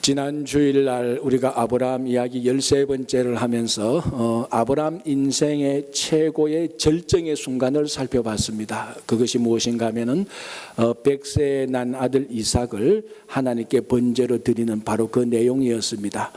지난 주일날 우리가 아브라함 이야기 13번째를 하면서 아브라함 인생의 최고의 절정의 순간을 살펴봤습니다. 그것이 무엇인가 하면은 100세에 난 아들 이삭을 하나님께 번제로 드리는 바로 그 내용이었습니다.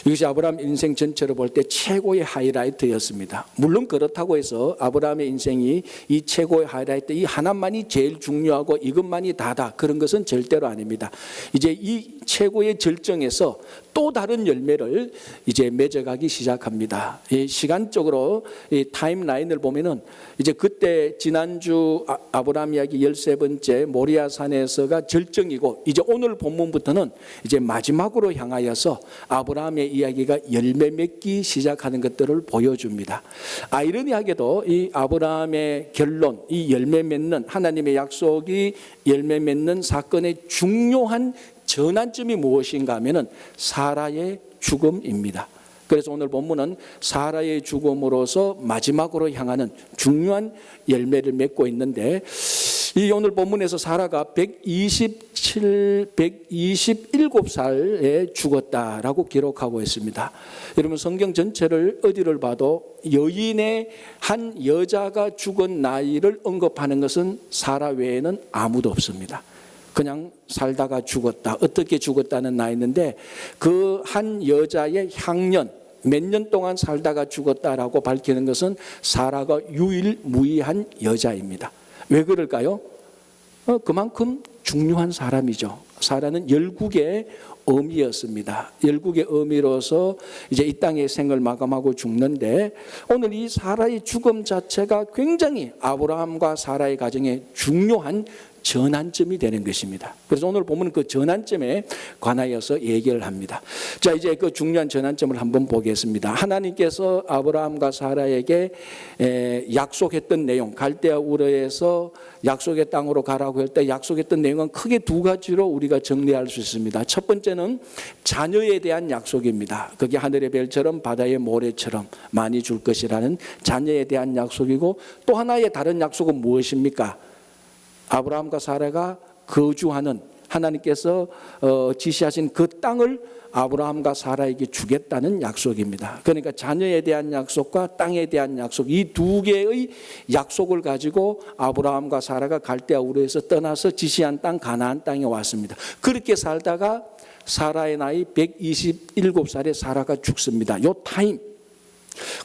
이것이 아브라함 인생 전체로 볼 때 최고의 하이라이트였습니다. 물론 그렇다고 해서 아브라함의 인생이 이 최고의 하이라이트, 이 하나만이 제일 중요하고 이것만이 다다, 그런 것은 절대로 아닙니다. 이제 이 최고의 절정에서 또 다른 열매를 이제 맺어가기 시작합니다. 이 시간적으로 이 타임라인을 보면은 이제 그때 지난주 아브라함 이야기 13번째 모리아산에서가 절정이고, 이제 오늘 본문부터는 이제 마지막으로 향하여서 아브라함의 이야기가 열매 맺기 시작하는 것들을 보여줍니다. 아이러니하게도 이 아브라함의 결론, 이 열매 맺는 하나님의 약속이 열매 맺는 사건의 중요한 전환점이 무엇인가 하면은 사라의 죽음입니다. 그래서 오늘 본문은 사라의 죽음으로서 마지막으로 향하는 중요한 열매를 맺고 있는데, 이 오늘 본문에서 사라가 127살에 죽었다라고 기록하고 있습니다. 여러분, 성경 전체를 어디를 봐도 여인의 한 여자가 죽은 나이를 언급하는 것은 사라 외에는 아무도 없습니다. 그냥 살다가 죽었다, 어떻게 죽었다는 나이인데, 그 한 여자의 향년, 몇 년 동안 살다가 죽었다라고 밝히는 것은 사라가 유일무이한 여자입니다. 왜 그럴까요? 그만큼 중요한 사람이죠. 사라는 열국의 어미였습니다. 열국의 어미로서 이제 이 땅의 생을 마감하고 죽는데, 오늘 이 사라의 죽음 자체가 굉장히 아브라함과 사라의 가정에 중요한 전환점이 되는 것입니다. 그래서 오늘 보면 그 전환점에 관하여서 얘기를 합니다. 자, 이제 그 중요한 전환점을 한번 보겠습니다. 하나님께서 아브라함과 사라에게 약속했던 내용, 갈대아 우르에서 약속의 땅으로 가라고 할 때 약속했던 내용은 크게 두 가지로 우리가 정리할 수 있습니다. 첫 번째는 자녀에 대한 약속입니다. 그게 하늘의 별처럼 바다의 모래처럼 많이 줄 것이라는 자녀에 대한 약속이고, 또 하나의 다른 약속은 무엇입니까? 아브라함과 사라가 거주하는, 하나님께서 지시하신 그 땅을 아브라함과 사라에게 주겠다는 약속입니다. 그러니까 자녀에 대한 약속과 땅에 대한 약속, 이 두 개의 약속을 가지고 아브라함과 사라가 갈대아 우르에서 떠나서 지시한 땅 가나안 땅에 왔습니다. 그렇게 살다가 사라의 나이 127살에 사라가 죽습니다. 요 타임.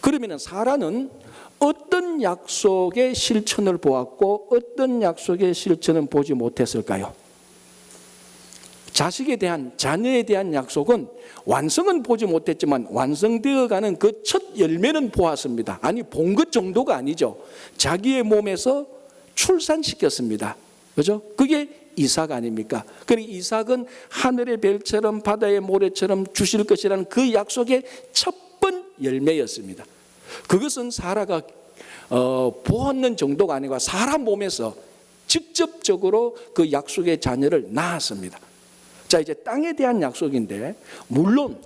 그러면 사라는 어떤 약속의 실천을 보았고 어떤 약속의 실천은 보지 못했을까요? 자식에 대한, 자녀에 대한 약속은 완성은 보지 못했지만 완성되어가는 그 첫 열매는 보았습니다. 아니, 본 것 정도가 아니죠. 자기의 몸에서 출산시켰습니다. 그죠? 그게 이삭 아닙니까? 그리고 이삭은 하늘의 별처럼 바다의 모래처럼 주실 것이라는 그 약속의 첫 번 열매였습니다. 그것은 사라가 보았는 정도가 아니고 사라 몸에서 직접적으로 그 약속의 자녀를 낳았습니다. 자, 이제 땅에 대한 약속인데, 물론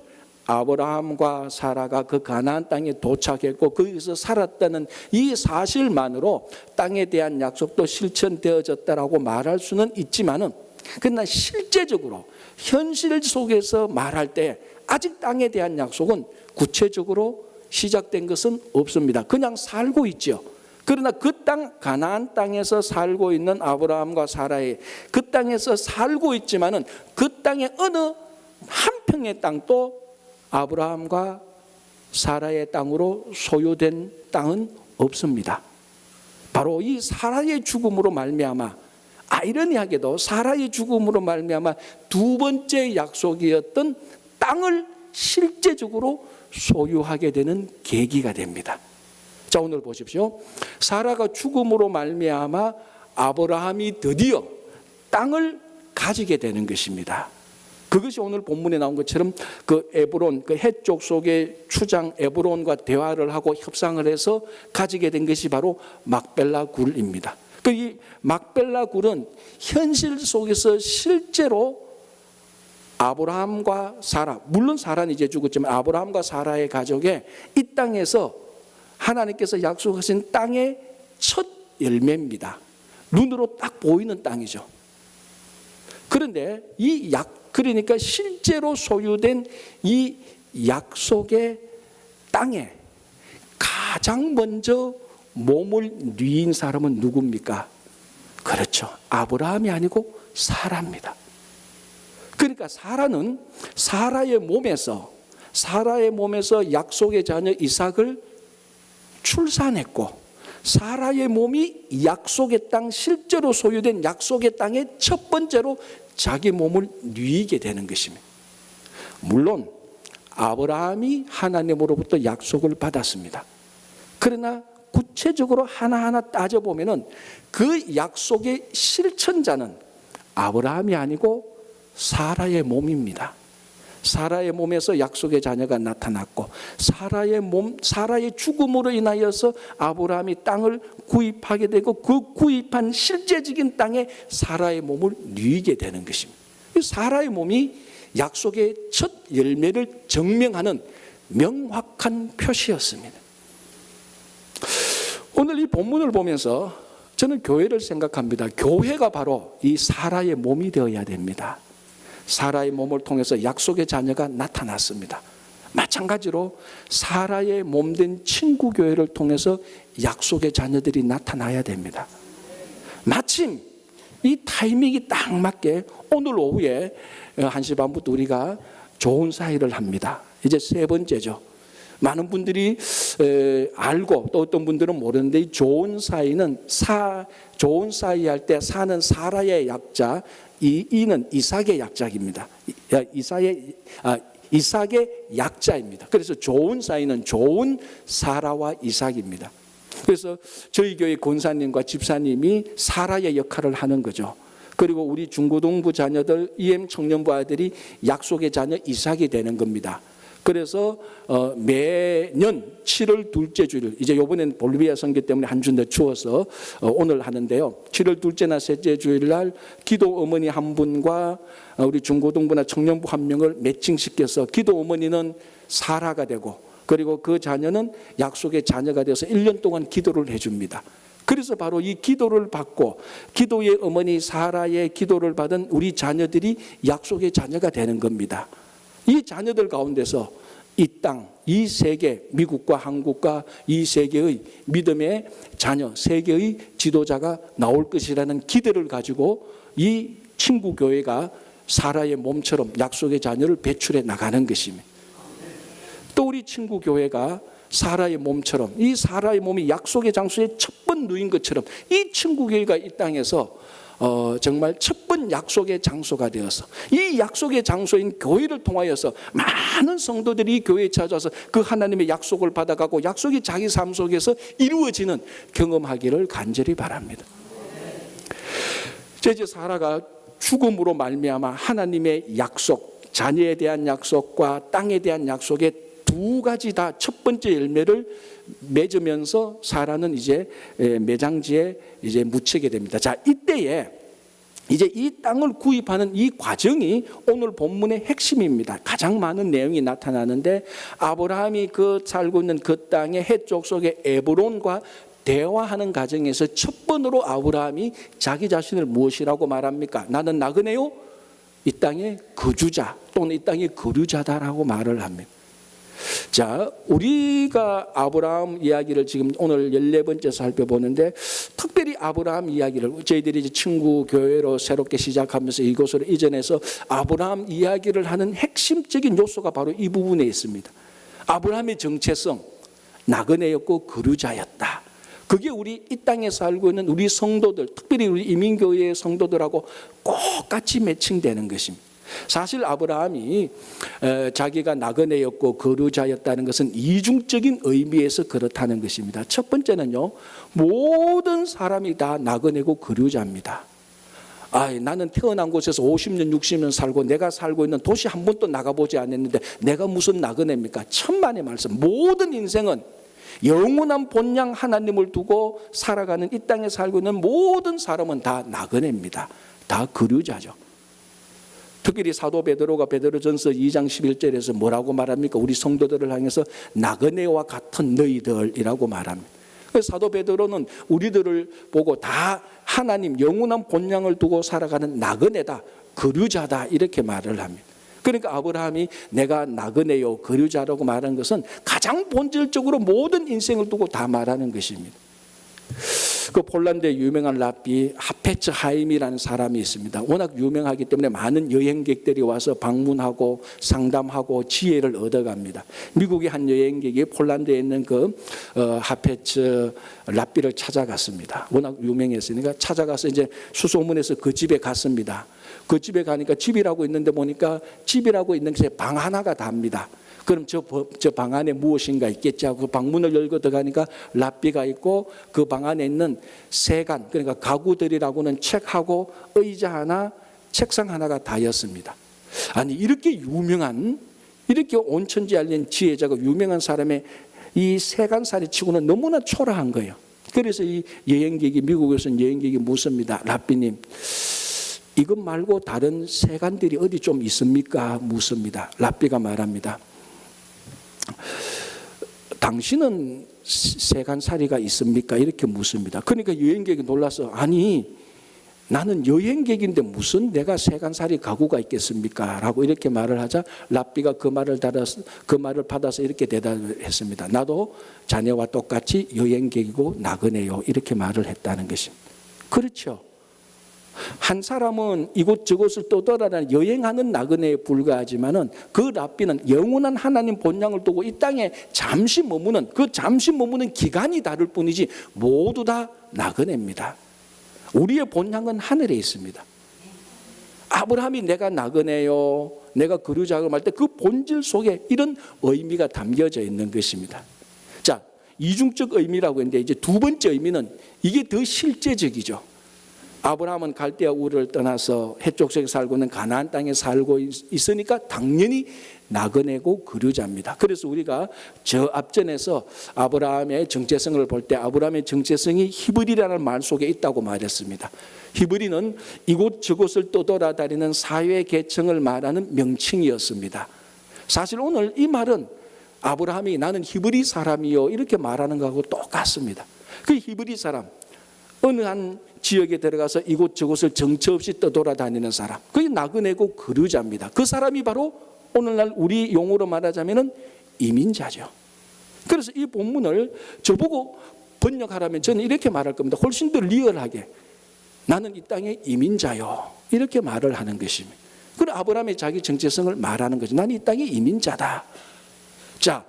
아브라함과 사라가 그 가나안 땅에 도착했고 거기서 살았다는 이 사실만으로 땅에 대한 약속도 실천되어졌다라고 말할 수는 있지만은, 그러나 실제적으로 현실 속에서 말할 때 아직 땅에 대한 약속은 구체적으로 시작된 것은 없습니다. 그냥 살고 있죠. 그러나 그 땅, 가나안 땅에서 살고 있는 아브라함과 사라의 그 땅에서 살고 있지만은 그 땅의 어느 한 평의 땅도 아브라함과 사라의 땅으로 소유된 땅은 없습니다. 바로 이 사라의 죽음으로 말미암아, 아이러니하게도 사라의 죽음으로 말미암아 두 번째 약속이었던 땅을 실제적으로 소유하게 되는 계기가 됩니다. 자, 오늘 보십시오. 사라가 죽음으로 말미암아 아브라함이 드디어 땅을 가지게 되는 것입니다. 그것이 오늘 본문에 나온 것처럼 그 에브론, 그 해쪽 속의 추장 에브론과 대화를 하고 협상을 해서 가지게 된 것이 바로 막벨라 굴입니다. 이 막벨라 굴은 현실 속에서 실제로 아브라함과 사라, 물론 사라는 이제 죽었지만 아브라함과 사라의 가족의 이 땅에서 하나님께서 약속하신 땅의 첫 열매입니다. 눈으로 딱 보이는 땅이죠. 그런데 그러니까 실제로 소유된 이 약속의 땅에 가장 먼저 몸을 뉘인 사람은 누굽니까? 그렇죠. 아브라함이 아니고 사라입니다. 그러니까 사라는 사라의 몸에서 약속의 자녀 이삭을 출산했고, 사라의 몸이 약속의 땅, 실제로 소유된 약속의 땅에 첫 번째로 자기 몸을 뉘게 되는 것입니다. 물론 아브라함이 하나님으로부터 약속을 받았습니다. 그러나 구체적으로 하나하나 따져보면 그 약속의 실천자는 아브라함이 아니고 사라의 몸입니다. 사라의 몸에서 약속의 자녀가 나타났고, 사라의 죽음으로 인하여서 아브라함이 땅을 구입하게 되고, 그 구입한 실제적인 땅에 사라의 몸을 뉘게 되는 것입니다. 사라의 몸이 약속의 첫 열매를 증명하는 명확한 표시였습니다. 오늘 이 본문을 보면서 저는 교회를 생각합니다. 교회가 바로 이 사라의 몸이 되어야 됩니다. 사라의 몸을 통해서 약속의 자녀가 나타났습니다. 마찬가지로 사라의 몸된 친구 교회를 통해서 약속의 자녀들이 나타나야 됩니다. 마침 이 타이밍이 딱 맞게 오늘 오후에 1시 반부터 우리가 좋은 사이를 합니다. 이제 세 번째죠. 많은 분들이 알고 또 어떤 분들은 모르는데, 이 좋은 사이는 좋은 사이 할 때 사는 사라의 약자, 이는 이삭의 약자입니다. 이삭의 약자입니다. 그래서 좋은 사이는 좋은 사라와 이삭입니다. 그래서 저희 교회 권사님과 집사님이 사라의 역할을 하는 거죠. 그리고 우리 중고등부 자녀들, EM 청년부 아들이 약속의 자녀 이삭이 되는 겁니다. 그래서 매년 7월 둘째 주일, 이제 이번엔 볼리비아 선교 때문에 한 주 늦추어서 오늘 하는데요. 7월 둘째나 셋째 주일날 기도 어머니 한 분과 우리 중고등부나 청년부 한 명을 매칭시켜서 기도 어머니는 사라가 되고, 그리고 그 자녀는 약속의 자녀가 되어서 1년 동안 기도를 해줍니다. 그래서 바로 이 기도를 받고 기도의 어머니 사라의 기도를 받은 우리 자녀들이 약속의 자녀가 되는 겁니다. 이 자녀들 가운데서 이 땅, 이 세계, 미국과 한국과 이 세계의 믿음의 자녀, 세계의 지도자가 나올 것이라는 기대를 가지고 이 친구 교회가 사라의 몸처럼 약속의 자녀를 배출해 나가는 것입니다. 또 우리 친구 교회가 사라의 몸처럼, 이 사라의 몸이 약속의 장소에 첫 번 누인 것처럼 이 친구 교회가 이 땅에서 정말 첫 번 약속의 장소가 되어서 이 약속의 장소인 교회를 통하여서 많은 성도들이 교회에 찾아서 그 하나님의 약속을 받아가고 약속이 자기 삶 속에서 이루어지는 경험하기를 간절히 바랍니다. 이제 사라가 죽음으로 말미암아 하나님의 약속, 자녀에 대한 약속과 땅에 대한 약속의 두 가지 다 첫 번째 열매를 맺으면서 사라는 이제 매장지에 이제 묻히게 됩니다. 자, 이때에 이제 이 땅을 구입하는 이 과정이 오늘 본문의 핵심입니다. 가장 많은 내용이 나타나는데, 아브라함이 살고 있는 그 땅의 해쪽 속의 에브론과 대화하는 과정에서 첫 번으로 아브라함이 자기 자신을 무엇이라고 말합니까? 나는 나그네요, 이 땅의 거주자 또는 이 땅의 거류자다라고 말을 합니다. 자, 우리가 아브라함 이야기를 지금 오늘 14번째 살펴보는데, 특별히 아브라함 이야기를 저희들이 이제 친구 교회로 새롭게 시작하면서 이곳으로 이전해서 아브라함 이야기를 하는 핵심적인 요소가 바로 이 부분에 있습니다. 아브라함의 정체성, 나그네였고 거류자였다. 그게 우리 이 땅에 살고 있는 우리 성도들, 특별히 우리 이민교회의 성도들하고 꼭 같이 매칭되는 것입니다. 사실 아브라함이 자기가 나그네였고 거류자였다는 것은 이중적인 의미에서 그렇다는 것입니다. 첫 번째는요, 모든 사람이 다 나그네고 거류자입니다. 나는 태어난 곳에서 50년 60년 살고 내가 살고 있는 도시 한 번도 나가보지 않았는데 내가 무슨 나그네입니까? 천만의 말씀. 모든 인생은 영원한 본향 하나님을 두고 살아가는 이 땅에 살고 있는 모든 사람은 다 나그네입니다. 다 거류자죠. 특별히 사도 베드로가 베드로전서 2장 11절에서 뭐라고 말합니까? 우리 성도들을 향해서 나그네와 같은 너희들이라고 말합니다. 사도 베드로는 우리들을 보고 다 하나님 영원한 본향을 두고 살아가는 나그네다, 거류자다 이렇게 말을 합니다. 그러니까 아브라함이 내가 나그네요, 거류자라고 말하는 것은 가장 본질적으로 모든 인생을 두고 다 말하는 것입니다. 그 폴란드의 유명한 랍비 하페츠 하임이라는 사람이 있습니다. 워낙 유명하기 때문에 많은 여행객들이 와서 방문하고 상담하고 지혜를 얻어갑니다. 미국의 한 여행객이 폴란드에 있는 그 하페츠 랍비를 찾아갔습니다. 워낙 유명했으니까 찾아가서 이제 수소문해서 그 집에 갔습니다. 그 집에 가니까 집이라고 있는데 보니까 집이라고 있는 것에 방 하나가 답니다. 그럼 저 방 안에 무엇인가 있겠지 하고 그 방문을 열고 들어가니까 랍비가 있고 그 방 안에 있는 세간, 그러니까 가구들이라고는 책하고 의자 하나, 책상 하나가 다였습니다. 아니 이렇게 유명한, 이렇게 온천지 알린 지혜자가 유명한 사람의 이 세간살이 치고는 너무나 초라한 거예요. 그래서 이 여행객이, 미국에서 온 여행객이 묻습니다. 랍비님, 이것 말고 다른 세간들이 어디 좀 있습니까? 묻습니다. 랍비가 말합니다. 당신은 세간살이가 있습니까? 이렇게 묻습니다. 그러니까 여행객이 놀라서, 아니 나는 여행객인데 무슨 내가 세간살이 가구가 있겠습니까? 라고 이렇게 말을 하자 랍비가 그 말을 받아서 이렇게 대답을 했습니다. 나도 자네와 똑같이 여행객이고 나그네요, 이렇게 말을 했다는 것입니다. 그렇죠. 한 사람은 이곳저곳을 떠돌아다니는 여행하는 나그네에 불과하지만은 그 랍비는 영원한 하나님 본향을 두고 이 땅에 잠시 머무는, 그 잠시 머무는 기간이 다를 뿐이지 모두 다 나그네입니다. 우리의 본향은 하늘에 있습니다. 아브라함이 내가 나그네요, 내가 거류자라고 할 때 그 본질 속에 이런 의미가 담겨져 있는 것입니다. 자, 이중적 의미라고 했는데 이제 두 번째 의미는 이게 더 실제적이죠. 아브라함은 갈대아 우르를 떠나서 해쪽 속에 살고 있는 가나안 땅에 살고 있으니까 당연히 나그네고 거류자입니다. 그래서 우리가 저 앞전에서 아브라함의 정체성을 볼 때 아브라함의 정체성이 히브리라는 말 속에 있다고 말했습니다. 히브리는 이곳저곳을 떠돌아다니는 사회 계층을 말하는 명칭이었습니다. 사실 오늘 이 말은 아브라함이 나는 히브리 사람이요 이렇게 말하는 것하고 똑같습니다. 그 히브리 사람, 어느 한 지역에 들어가서 이곳저곳을 정처 없이 떠돌아다니는 사람, 그게 나그네고 거류자입니다. 그 사람이 바로 오늘날 우리 용어로 말하자면 이민자죠. 그래서 이 본문을 저보고 번역하라면 저는 이렇게 말할 겁니다. 훨씬 더 리얼하게, 나는 이 땅의 이민자요, 이렇게 말을 하는 것입니다. 그리고 아브라함의 자기 정체성을 말하는 거죠. 나는 이 땅의 이민자다. 자,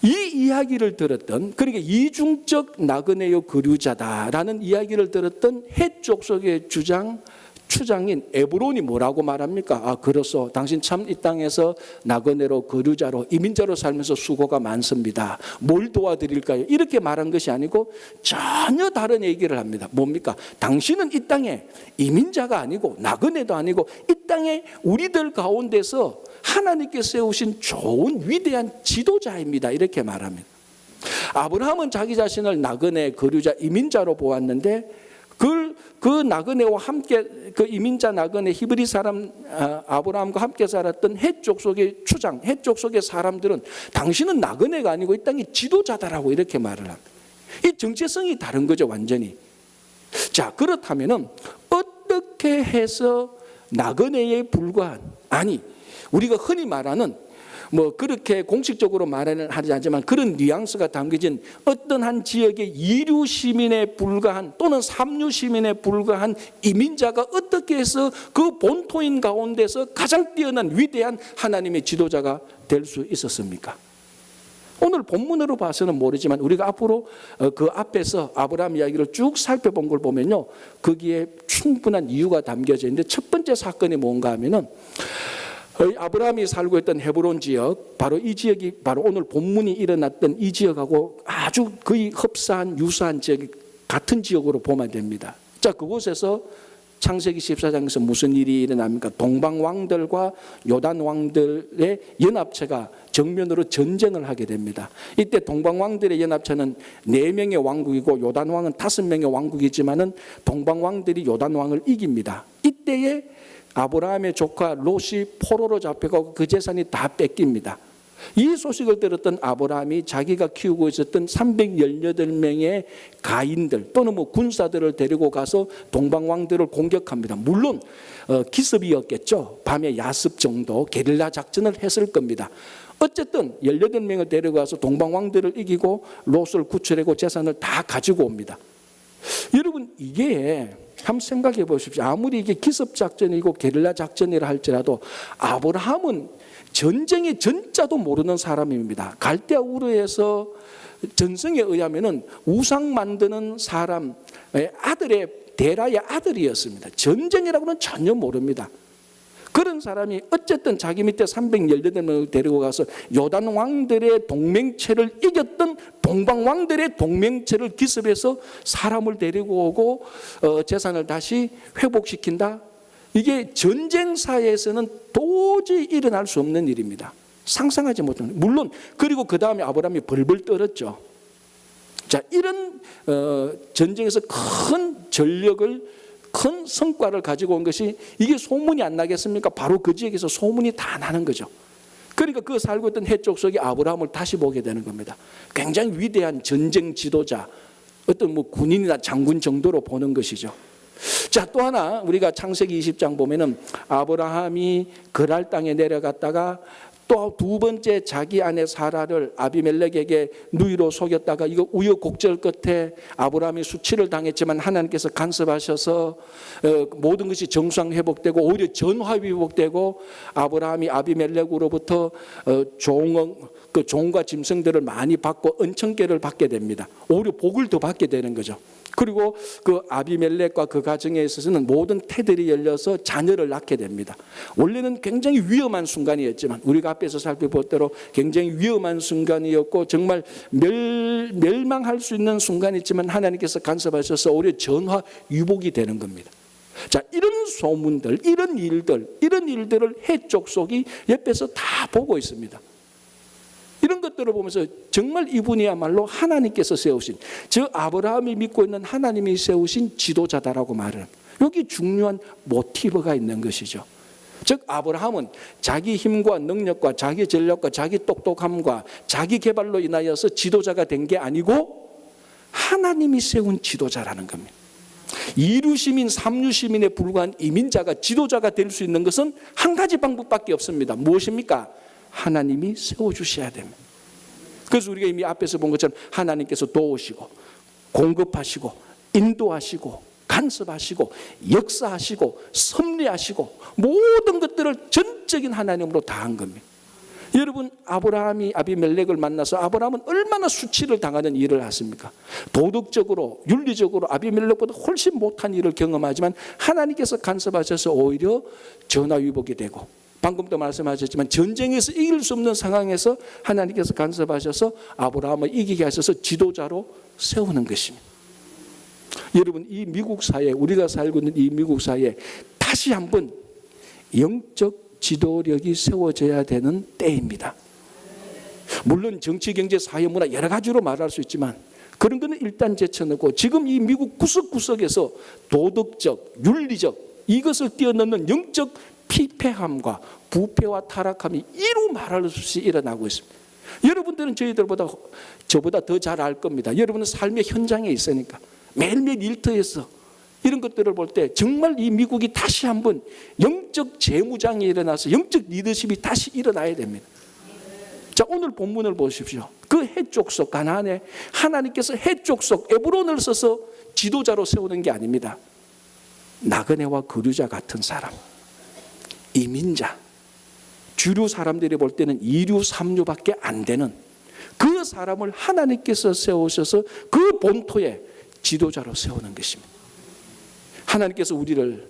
이 이야기를 들었던, 그러니까 이중적 나그네요 거류자다라는 이야기를 들었던 해쪽 속의 추장인 에브론이 뭐라고 말합니까? 아, 그렇소. 당신 참 이 땅에서 나그네로 거류자로 이민자로 살면서 수고가 많습니다. 뭘 도와드릴까요? 이렇게 말한 것이 아니고 전혀 다른 얘기를 합니다. 뭡니까? 당신은 이 땅에 이민자가 아니고 나그네도 아니고 이 땅에 우리들 가운데서 하나님께 세우신 좋은 위대한 지도자입니다. 이렇게 말합니다. 아브라함은 자기 자신을 나그네, 거류자, 이민자로 보았는데 그 나그네와 함께, 그 이민자 나그네 히브리 사람 아브라함과 함께 살았던 해쪽 속의 추장, 해쪽 속의 사람들은 당신은 나그네가 아니고 이 땅의 지도자다라고 이렇게 말을 합니다. 이 정체성이 다른 거죠, 완전히. 자, 그렇다면은 어떻게 해서 나그네에 불과한, 아니 우리가 흔히 말하는 뭐 그렇게 공식적으로 말은 하지 않지만 그런 뉘앙스가 담겨진 어떤 한 지역의 2류 시민에 불과한 또는 3류 시민에 불과한 이민자가 어떻게 해서 그 본토인 가운데서 가장 뛰어난 위대한 하나님의 지도자가 될 수 있었습니까? 오늘 본문으로 봐서는 모르지만 우리가 앞으로 그 앞에서 아브라함 이야기를 쭉 살펴본 걸 보면요, 거기에 충분한 이유가 담겨져 있는데 첫 번째 사건이 뭔가 하면은 아브라함이 살고 있던 헤브론 지역, 바로 이 지역이 바로 오늘 본문이 일어났던 이 지역하고 아주 거의 흡사한 유사한 지역, 같은 지역으로 보면 됩니다. 자, 그곳에서 창세기 14장에서 무슨 일이 일어납니까? 동방 왕들과 요단 왕들의 연합체가 정면으로 전쟁을 하게 됩니다. 이때 동방 왕들의 연합체는 4명의 왕국이고 요단 왕은 5명의 왕국이지만은 동방 왕들이 요단 왕을 이깁니다. 이때에 아브라함의 조카 롯이 포로로 잡혀가고 그 재산이 다 뺏깁니다. 이 소식을 들었던 아브라함이 자기가 키우고 있었던 318명의 가인들 또는 군사들을 데리고 가서 동방왕들을 공격합니다. 물론 기습이었겠죠. 밤에 야습 정도 게릴라 작전을 했을 겁니다. 어쨌든 18명을 데리고 가서 동방왕들을 이기고 롯을 구출하고 재산을 다 가지고 옵니다. 여러분, 이게 한번 생각해 보십시오. 아무리 이게 기습작전이고 게릴라 작전이라 할지라도 아브라함은 전쟁의 전자도 모르는 사람입니다. 갈대아 우르에서 전승에 의하면은 우상 만드는 사람의 아들의 데라의 아들이었습니다. 전쟁이라고는 전혀 모릅니다. 그런 사람이 어쨌든 자기 밑에 318명을 데리고 가서 요단 왕들의 동맹체를 이겼던 동방 왕들의 동맹체를 기습해서 사람을 데리고 오고 재산을 다시 회복시킨다. 이게 전쟁사에서는 도저히 일어날 수 없는 일입니다. 상상하지 못하는. 물론 그리고 그 다음에 아브라함이 벌벌 떨었죠. 자, 이런 전쟁에서 큰 전력을 큰 성과를 가지고 온 것이 이게 소문이 안 나겠습니까? 바로 그 지역에서 소문이 다 나는 거죠. 그러니까 그 살고 있던 해족속이 아브라함을 다시 보게 되는 겁니다. 굉장히 위대한 전쟁 지도자, 어떤 군인이나 장군 정도로 보는 것이죠. 자, 또 하나 우리가 창세기 20장 보면은 아브라함이 그랄 땅에 내려갔다가 또 두 번째 자기 아내 사라를 아비멜렉에게 누이로 속였다가 이거 우여곡절 끝에 아브라함이 수치를 당했지만 하나님께서 간섭하셔서 모든 것이 정상 회복되고 오히려 전화 회복되고 아브라함이 아비멜렉으로부터 종과 짐승들을 많이 받고 은총계를 받게 됩니다. 오히려 복을 더 받게 되는 거죠. 그리고 그 아비멜렉과 그 가정에 있어서는 모든 태들이 열려서 자녀를 낳게 됩니다. 원래는 굉장히 위험한 순간이었지만 우리가 앞에서 살펴볼 대로 굉장히 위험한 순간이었고 정말 멸망할 수 있는 순간이지만 하나님께서 간섭하셔서 오히려 전화 유복이 되는 겁니다. 자, 이런 소문들, 이런 일들을 해족속이 옆에서 다 보고 있습니다. 이런 것들을 보면서 정말 이분이야말로 하나님께서 세우신, 저 아브라함이 믿고 있는 하나님이 세우신 지도자다라고 말을 합니다. 여기 중요한 모티브가 있는 것이죠. 즉 아브라함은 자기 힘과 능력과 자기 전략과 자기 똑똑함과 자기 개발로 인하여서 지도자가 된 게 아니고 하나님이 세운 지도자라는 겁니다. 이루시민, 삼류시민에 불과한 이민자가 지도자가 될 수 있는 것은 한 가지 방법밖에 없습니다. 무엇입니까? 하나님이 세워주셔야 됩니다. 그래서 우리가 이미 앞에서 본 것처럼 하나님께서 도우시고 공급하시고 인도하시고 간섭하시고 역사하시고 섭리하시고 모든 것들을 전적인 하나님으로 다한 겁니다. 여러분, 아브라함이 아비멜렉을 만나서 아브라함은 얼마나 수치를 당하는 일을 했습니까? 도덕적으로 윤리적으로 아비멜렉보다 훨씬 못한 일을 경험하지만 하나님께서 간섭하셔서 오히려 전화위복이 되고, 방금도 말씀하셨지만 전쟁에서 이길 수 없는 상황에서 하나님께서 간섭하셔서 아브라함을 이기게 하셔서 지도자로 세우는 것입니다. 여러분, 이 미국 사회, 우리가 살고 있는 이 미국 사회에 다시 한번 영적 지도력이 세워져야 되는 때입니다. 물론 정치, 경제, 사회, 문화 여러 가지로 말할 수 있지만 그런 거는 일단 제쳐놓고 지금 이 미국 구석구석에서 도덕적, 윤리적 이것을 뛰어넘는 영적 피폐함과 부패와 타락함이 이루 말할 수 없이 일어나고 있습니다. 여러분들은 저보다 더 잘 알 겁니다. 여러분은 삶의 현장에 있으니까 매일매일 일터에서 이런 것들을 볼 때 정말 이 미국이 다시 한번 영적 재무장이 일어나서 영적 리더십이 다시 일어나야 됩니다. 자, 오늘 본문을 보십시오. 그 해족속 가나안에 하나님께서 해족속 에브론을 써서 지도자로 세우는 게 아닙니다. 나그네와 거류자 같은 사람, 이민자, 주류 사람들이 볼 때는 2류, 3류밖에 안 되는 그 사람을 하나님께서 세우셔서 그 본토에 지도자로 세우는 것입니다. 하나님께서 우리를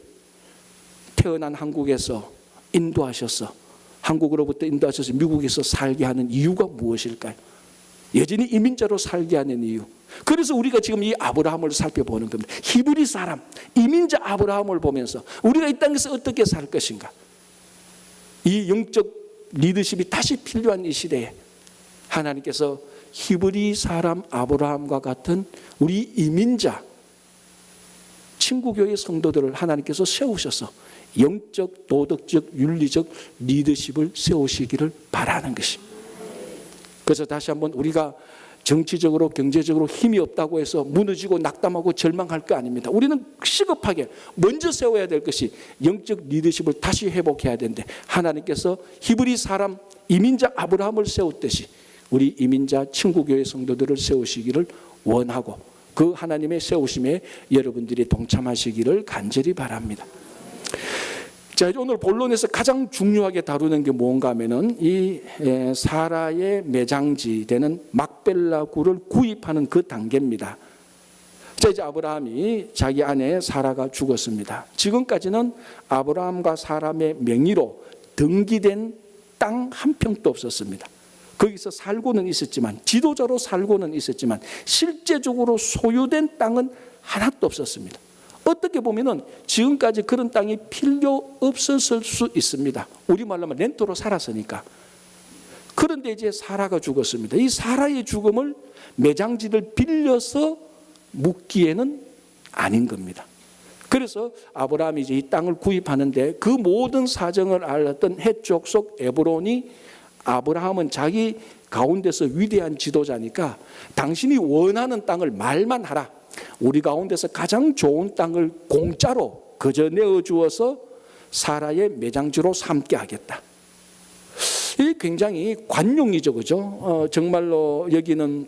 태어난 한국에서 인도하셔서 한국으로부터 인도하셔서 미국에서 살게 하는 이유가 무엇일까요? 여전히 이민자로 살게 하는 이유. 그래서 우리가 지금 이 아브라함을 살펴보는 겁니다. 히브리 사람, 이민자 아브라함을 보면서 우리가 이 땅에서 어떻게 살 것인가? 이 영적 리더십이 다시 필요한 이 시대에 하나님께서 히브리 사람 아브라함과 같은 우리 이민자 친구교회 성도들을 하나님께서 세우셔서 영적, 도덕적, 윤리적 리더십을 세우시기를 바라는 것입니다. 그래서 다시 한번 우리가 정치적으로 경제적으로 힘이 없다고 해서 무너지고 낙담하고 절망할 거 아닙니다. 우리는 시급하게 먼저 세워야 될 것이 영적 리더십을 다시 회복해야 되는데, 하나님께서 히브리 사람 이민자 아브라함을 세웠듯이 우리 이민자 친구교회 성도들을 세우시기를 원하고, 그 하나님의 세우심에 여러분들이 동참하시기를 간절히 바랍니다. 자, 오늘 본론에서 가장 중요하게 다루는 게 뭔가 하면은 이 사라의 매장지 되는 막벨라 굴을 구입하는 그 단계입니다. 자, 이제 아브라함이 자기 아내 사라가 죽었습니다. 지금까지는 아브라함과 사람의 명의로 등기된 땅 한 평도 없었습니다. 거기서 살고는 있었지만, 지도자로 살고는 있었지만 실제적으로 소유된 땅은 하나도 없었습니다. 어떻게 보면은 지금까지 그런 땅이 필요 없었을 수 있습니다. 우리말로 하면 렌트로 살았으니까. 그런데 이제 사라가 죽었습니다. 이 사라의 죽음을 매장지를 빌려서 묻기에는 아닌 겁니다. 그래서 아브라함이 이제 이 땅을 구입하는데, 그 모든 사정을 알았던 헷 족속 에브론이, 아브라함은 자기 가운데서 위대한 지도자니까 당신이 원하는 땅을 말만 하라, 우리 가운데서 가장 좋은 땅을 공짜로 그저 내어주어서 사라의 매장지로 삼게 하겠다. 이게 굉장히 관용이죠, 그죠? 정말로 여기는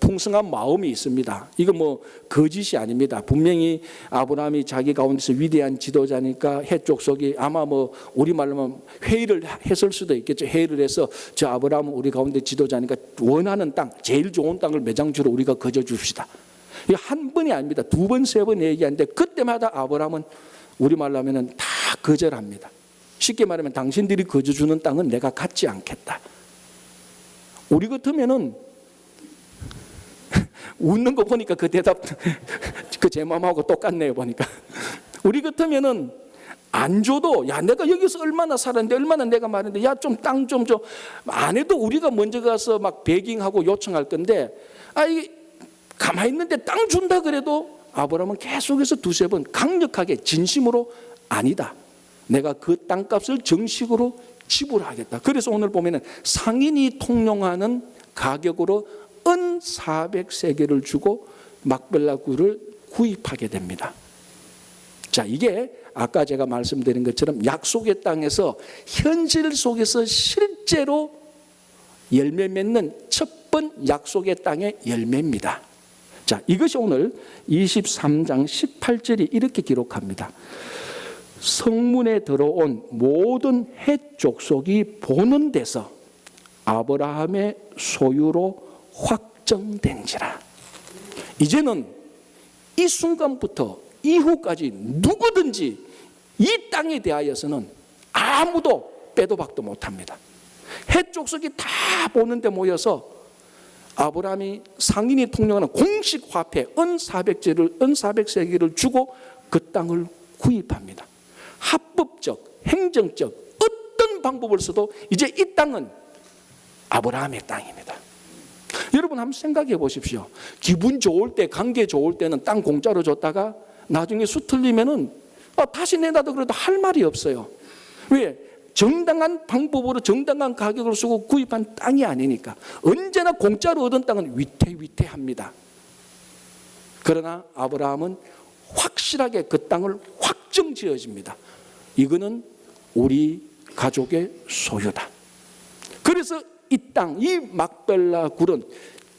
풍성한 마음이 있습니다. 이거 뭐 거짓이 아닙니다. 분명히 아브라함이 자기 가운데서 위대한 지도자니까 헷족속이 아마 뭐 우리말로 하면 회의를 했을 수도 있겠죠. 회의를 해서 저 아브라함은 우리 가운데 지도자니까 원하는 땅, 제일 좋은 땅을 매장지로 우리가 거저 줍시다. 이게 한 번이 아닙니다. 두 번, 세 번 얘기하는데 그때마다 아브라함은 우리말로 하면은 다 거절합니다. 쉽게 말하면 당신들이 거저 주는 땅은 내가 갖지 않겠다. 우리 같으면은 웃는 거 보니까 그 대답 그 제 마음하고 똑같네요 보니까. 우리 같으면은 안 줘도, 야 내가 여기서 얼마나 살았는데, 얼마나 내가 많은데, 야 좀 땅 좀 줘. 안 해도 우리가 먼저 가서 막 베깅하고 요청할 건데, 이 가만히 있는데 땅 준다 그래도 아브라함은 계속해서 두세 번 강력하게 진심으로 아니다, 내가 그 땅값을 정식으로 지불하겠다. 그래서 오늘 보면은 상인이 통용하는 가격으로 은 400세겔을 주고 막벨라 굴을 구입하게 됩니다. 자, 이게 아까 제가 말씀드린 것처럼 약속의 땅에서 현실 속에서 실제로 열매 맺는 첫 번 약속의 땅의 열매입니다. 자, 이것이 오늘 23장 18절이 이렇게 기록합니다. 성문에 들어온 모든 헷 족속이 보는 데서 아브라함의 소유로 확정된지라. 이제는 이 순간부터 이후까지 누구든지 이 땅에 대하여서는 아무도 빼도 박도 못합니다. 헷 족속이 다 보는데 모여서 아브라함이 상인이 통용하는 공식 화폐 은 400세겔을 주고 그 땅을 구입합니다. 합법적, 행정적 어떤 방법을 써도 이제 이 땅은 아브라함의 땅입니다. 여러분 한번 생각해 보십시오. 기분 좋을 때, 관계 좋을 때는 땅 공짜로 줬다가 나중에 수 틀리면은 다시 내놔도 그래도 할 말이 없어요. 왜? 정당한 방법으로 정당한 가격을 쓰고 구입한 땅이 아니니까. 언제나 공짜로 얻은 땅은 위태위태합니다. 그러나 아브라함은 확실하게 그 땅을 확정 지어집니다. 이거는 우리 가족의 소유다. 그래서 이 땅, 이 막벨라 굴은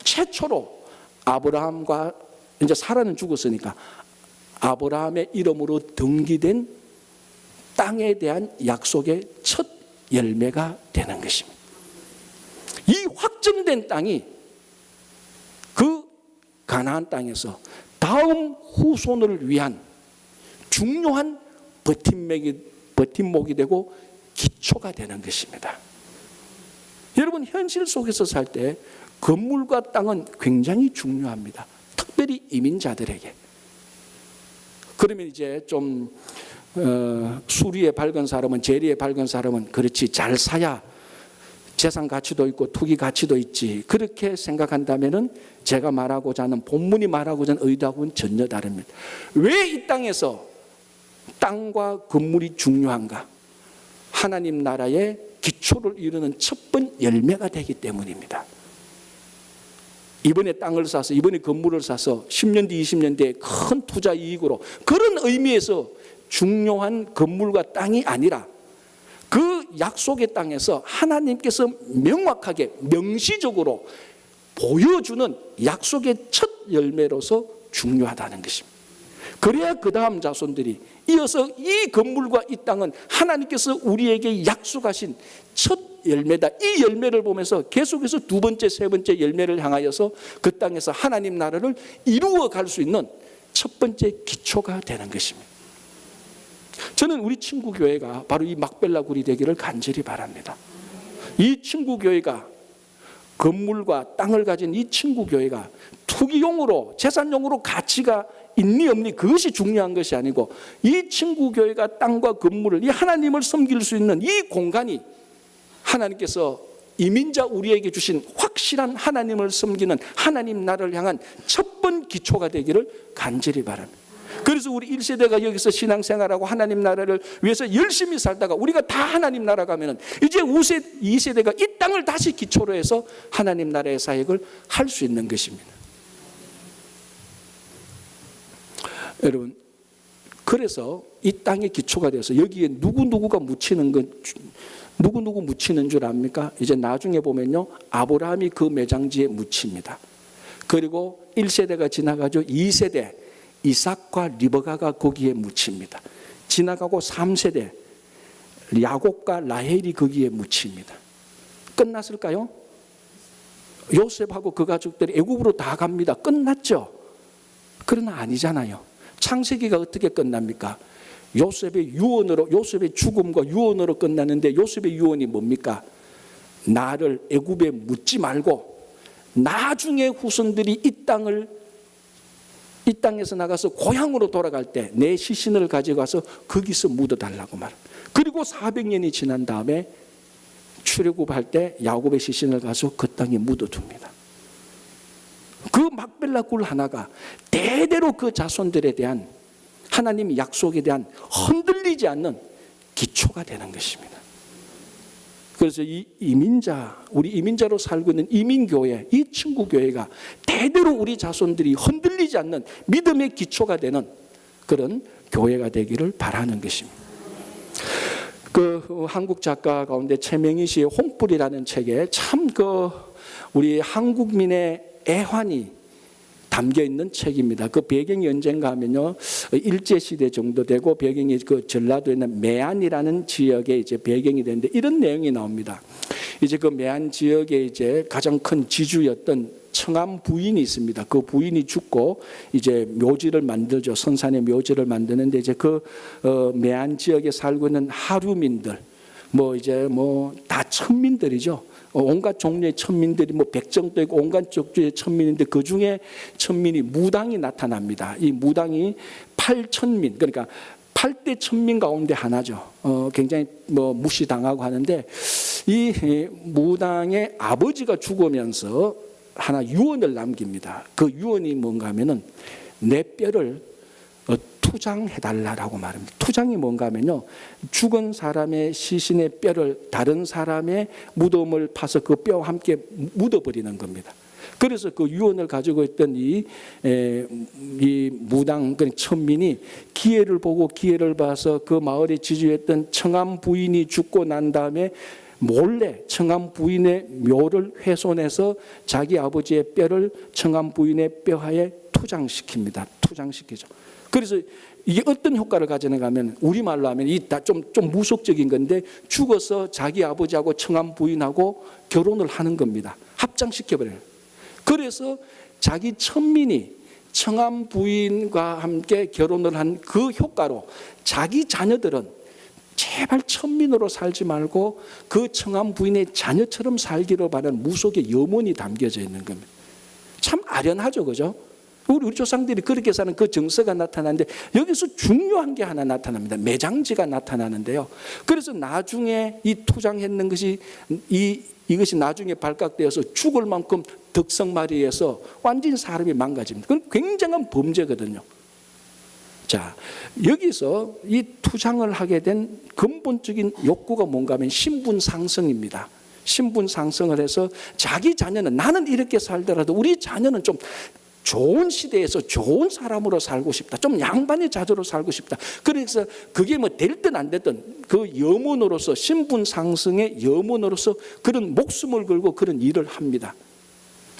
최초로 아브라함과, 이제 사라는 죽었으니까 아브라함의 이름으로 등기된 땅에 대한 약속의 첫 열매가 되는 것입니다. 이 확정된 땅이 그 가나안 땅에서 다음 후손을 위한 중요한 버팀목이 되고 기초가 되는 것입니다. 여러분 현실 속에서 살 때 건물과 땅은 굉장히 중요합니다. 특별히 이민자들에게. 그러면 이제 좀 수리에 밝은 사람은, 재리에 밝은 사람은 그렇지, 잘 사야 재산 가치도 있고 투기 가치도 있지, 그렇게 생각한다면은 제가 말하고자 하는, 본문이 말하고자 하는 의도하고는 전혀 다릅니다. 왜 이 땅에서 땅과 건물이 중요한가? 하나님 나라의 기초를 이루는 첫 번 열매가 되기 때문입니다. 이번에 땅을 사서, 이번에 건물을 사서 10년 뒤, 20년 뒤에 큰 투자 이익으로, 그런 의미에서 중요한 건물과 땅이 아니라 그 약속의 땅에서 하나님께서 명확하게 명시적으로 보여주는 약속의 첫 열매로서 중요하다는 것입니다. 그래야 그 다음 자손들이 이어서 이 건물과 이 땅은 하나님께서 우리에게 약속하신 첫 열매다, 이 열매를 보면서 계속해서 두 번째, 세 번째 열매를 향하여서 그 땅에서 하나님 나라를 이루어 갈 수 있는 첫 번째 기초가 되는 것입니다. 저는 우리 친구 교회가 바로 이 막벨라 굴이 되기를 간절히 바랍니다. 이 친구 교회가, 건물과 땅을 가진 이 친구 교회가 투기용으로, 재산용으로 가치가 있니 없니, 그것이 중요한 것이 아니고, 이 친구 교회가 땅과 건물을, 이 하나님을 섬길 수 있는 이 공간이 하나님께서 이민자 우리에게 주신 확실한 하나님을 섬기는 하나님 나라를 향한 첫 번 기초가 되기를 간절히 바랍니다. 그래서 우리 1세대가 여기서 신앙생활하고 하나님 나라를 위해서 열심히 살다가 우리가 다 하나님 나라 가면은 이제 2세대가 이 땅을 다시 기초로 해서 하나님 나라의 사역을 할 수 있는 것입니다. 여러분, 그래서 이 땅의 기초가 돼서 여기에 누구누구가 묻히는 건, 누구누구 묻히는 줄 압니까? 이제 나중에 보면요, 아브라함이 그 매장지에 묻힙니다. 그리고 1세대가 지나가죠. 2세대 이삭과 리브가가 거기에 묻힙니다. 지나가고 3세대 야곱과 라헬이 거기에 묻힙니다. 끝났을까요? 요셉하고 그 가족들이 애굽으로 다 갑니다. 끝났죠? 그러나 아니잖아요. 창세기가 어떻게 끝납니까? 요셉의 유언으로, 요셉의 죽음과 유언으로 끝나는데, 요셉의 유언이 뭡니까? 나를 애굽에 묻지 말고 나중에 후손들이 이 땅에서 나가서 고향으로 돌아갈 때 내 시신을 가져가서 거기서 묻어달라고 말합니다. 그리고 400년이 지난 다음에 출애굽할 때 야곱의 시신을 가서 그 땅에 묻어둡니다. 그 막벨라 굴 하나가 대대로 그 자손들에 대한 하나님의 약속에 대한 흔들리지 않는 기초가 되는 것입니다. 그래서 이 이민자, 우리 이민자로 살고 있는 이민교회, 이 친구교회가 대대로 우리 자손들이 흔들리지 않는 믿음의 기초가 되는 그런 교회가 되기를 바라는 것입니다. 그 한국 작가 가운데 최명희 씨의 홍불이라는 책에 참 우리 한국민의 애환이 담겨 있는 책입니다. 그 배경이 언젠가 하면요, 일제시대 정도 되고, 배경이 그 전라도에 있는 매안이라는 지역에 이제 배경이 되는데, 이런 내용이 나옵니다. 이제 그 매안 지역에 이제 가장 큰 지주였던 청암 부인이 있습니다. 그 부인이 죽고 이제 묘지를 만들죠. 선산에 묘지를 만드는데, 이제 그 매안 지역에 살고 있는 하류민들, 다 천민들이죠. 온갖 종류의 천민들이 백정도 있고 온갖 종류의 천민인데, 그 중에 천민이 무당이 나타납니다. 이 무당이 8천민, 그러니까 8대 천민 가운데 하나죠. 굉장히 무시당하고 하는데, 이 무당의 아버지가 죽으면서 하나 유언을 남깁니다. 그 유언이 뭔가 하면은 내 뼈를 투장해달라고 말합니다. 투장이 뭔가 하면요, 죽은 사람의 시신의 뼈를 다른 사람의 무덤을 파서 그 뼈와 함께 묻어버리는 겁니다. 그래서 그 유언을 가지고 있던 이 무당, 천민이 기회를 보고 기회를 봐서 그 마을에 지주했던 청암 부인이 죽고 난 다음에 몰래 청암 부인의 묘를 훼손해서 자기 아버지의 뼈를 청암 부인의 뼈하에 투장시킵니다. 투장시키죠. 그래서 이게 어떤 효과를 가져는가 하면, 우리말로 하면 이 다 좀 무속적인 건데, 죽어서 자기 아버지하고 청암 부인하고 결혼을 하는 겁니다. 합장시켜버려요. 그래서 자기 천민이 청암 부인과 함께 결혼을 한 그 효과로 자기 자녀들은 제발 천민으로 살지 말고 그 청암 부인의 자녀처럼 살기로 바라는 무속의 염원이 담겨져 있는 겁니다. 참 아련하죠, 그죠? 우리 조상들이 그렇게 사는 그 정서가 나타나는데, 여기서 중요한 게 하나 나타납니다. 매장지가 나타나는데요. 그래서 나중에 이 투장했는 것이 이것이 나중에 발각되어서 죽을 만큼 덕성마리에서 완전히 사람이 망가집니다. 그건 굉장한 범죄거든요. 자, 여기서 이 투장을 하게 된 근본적인 욕구가 뭔가 하면 신분 상승입니다. 신분 상승을 해서 자기 자녀는, 나는 이렇게 살더라도 우리 자녀는 좀 좋은 시대에서 좋은 사람으로 살고 싶다. 좀 양반의 자녀로 살고 싶다. 그래서 그게 뭐 됐든 안 됐든 그 염원으로서, 신분 상승의 염원으로서 그런 목숨을 걸고 그런 일을 합니다.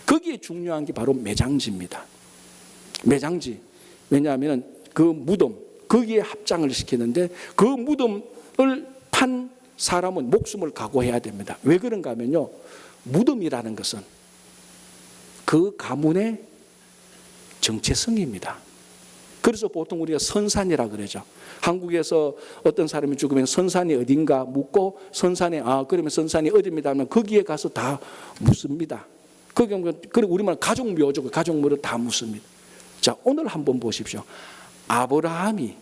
거기에 중요한 게 바로 매장지입니다. 매장지. 왜냐하면 그 무덤, 거기에 합장을 시키는데 그 무덤을 판 사람은 목숨을 각오해야 됩니다. 왜 그런가 하면요, 무덤이라는 것은 그 가문의 정체성입니다. 그래서 보통 우리가 선산이라 그러죠. 한국에서 어떤 사람이 죽으면 선산이 어딘가 묻고, 선산에 그러면 선산이 어디입니다 하면 거기에 가서 다 묻습니다. 그리고 우리말 가족묘죠. 가족묘를 다 묻습니다. 자, 오늘 한번 보십시오. 아브라함이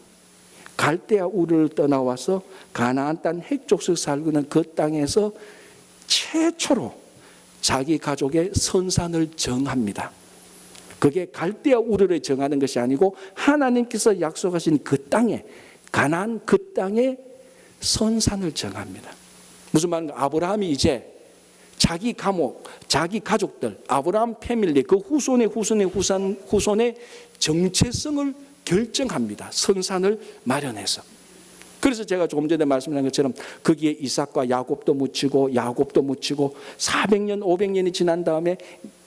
갈대아 우르를 떠나와서 가나안 땅 핵족속 살고 있는 그 땅에서 최초로 자기 가족의 선산을 정합니다. 그게 갈대아 우르를 정하는 것이 아니고 하나님께서 약속하신 그 땅에, 가나안 그 땅에 선산을 정합니다. 무슨 말인가? 아브라함이 이제 자기 가목, 자기 가족들, 아브라함 패밀리, 그 후손의 정체성을 결정합니다. 선산을 마련해서. 그래서 제가 조금 전에 말씀드린 것처럼 거기에 이삭과 야곱도 묻히고 400년, 500년이 지난 다음에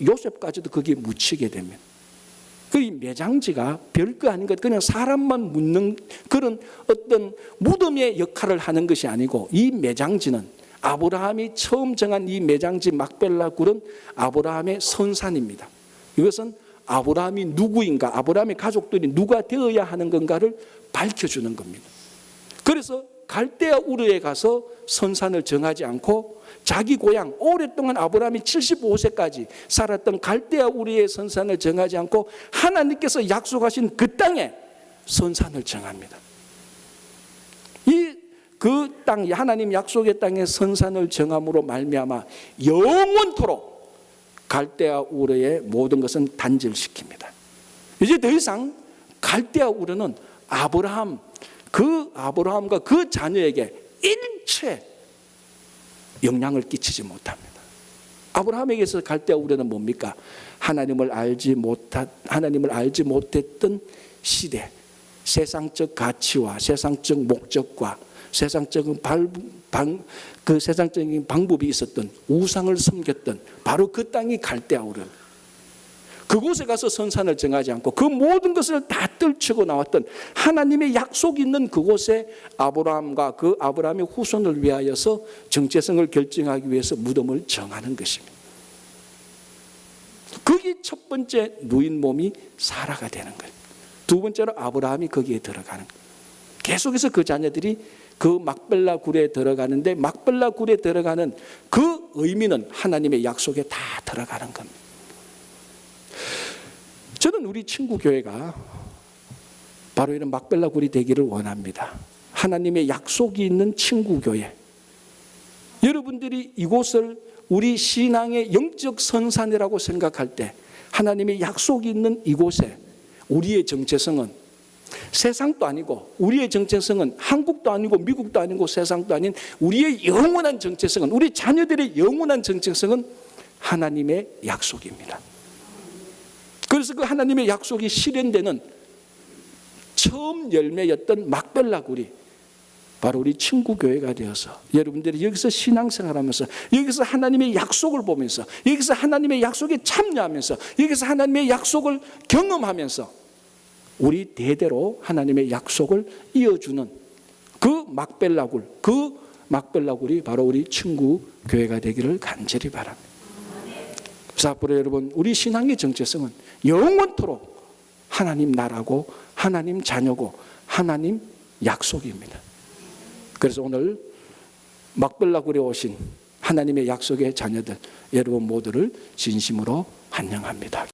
요셉까지도 거기에 묻히게 됩니다. 그 매장지가 별거 아닌 것, 그냥 사람만 묻는 그런 어떤 무덤의 역할을 하는 것이 아니고, 이 매장지는 아브라함이 처음 정한 이 매장지 막벨라 굴은 아브라함의 선산입니다. 이것은 아브라함이 누구인가, 아브라함의 가족들이 누가 되어야 하는 건가를 밝혀주는 겁니다. 그래서 갈대아 우르에 가서 선산을 정하지 않고 자기 고향, 오랫동안 아브라함이 75세까지 살았던 갈대아 우르의 선산을 정하지 않고 하나님께서 약속하신 그 땅에 선산을 정합니다. 그 땅, 하나님 약속의 땅에 선산을 정함으로 말미암아 영원토록 갈대아 우르의 모든 것은 단절시킵니다. 이제 더 이상 갈대아 우르는 아브라함과 그 자녀에게 일체 영향을 끼치지 못합니다. 아브라함에게서 갈대아 우르는 뭡니까? 하나님을 알지 못했던 시대, 세상적 가치와 세상적 목적과 세상적인 세상적인 방법이 있었던, 우상을 섬겼던 바로 그 땅이 갈대아 우르. 그곳에 가서 선산을 정하지 않고 그 모든 것을 다 떨치고 나왔던 하나님의 약속이 있는 그곳에 아브라함과 그 아브라함의 후손을 위하여서 정체성을 결정하기 위해서 무덤을 정하는 것입니다. 그게 첫 번째 누인 몸이 사라가 되는 거예요. 두 번째로 아브라함이 거기에 들어가는 거예요. 계속해서 그 자녀들이 그 막벨라 굴에 들어가는데, 막벨라 굴에 들어가는 그 의미는 하나님의 약속에 다 들어가는 겁니다. 저는 우리 친구 교회가 바로 이런 막벨라 굴이 되기를 원합니다. 하나님의 약속이 있는 친구 교회. 여러분들이 이곳을 우리 신앙의 영적 선산이라고 생각할 때, 하나님의 약속이 있는 이곳에 우리의 정체성은 세상도 아니고, 우리의 정체성은 한국도 아니고 미국도 아니고 세상도 아닌 우리의 영원한 정체성은, 우리 자녀들의 영원한 정체성은 하나님의 약속입니다. 그래서 그 하나님의 약속이 실현되는 처음 열매였던 막벨라 굴이 바로 우리 친구 교회가 되어서 여러분들이 여기서 신앙생활하면서, 여기서 하나님의 약속을 보면서, 여기서 하나님의 약속에 참여하면서, 여기서 하나님의 약속을 경험하면서 우리 대대로 하나님의 약속을 이어주는 그 막벨라 굴이 바로 우리 친구 교회가 되기를 간절히 바랍니다. 그래서 앞으로 여러분, 우리 신앙의 정체성은 영원토록 하나님 나라고, 하나님 자녀고, 하나님 약속입니다. 그래서 오늘 막벨라 굴에 오신 하나님의 약속의 자녀들, 여러분 모두를 진심으로 환영합니다.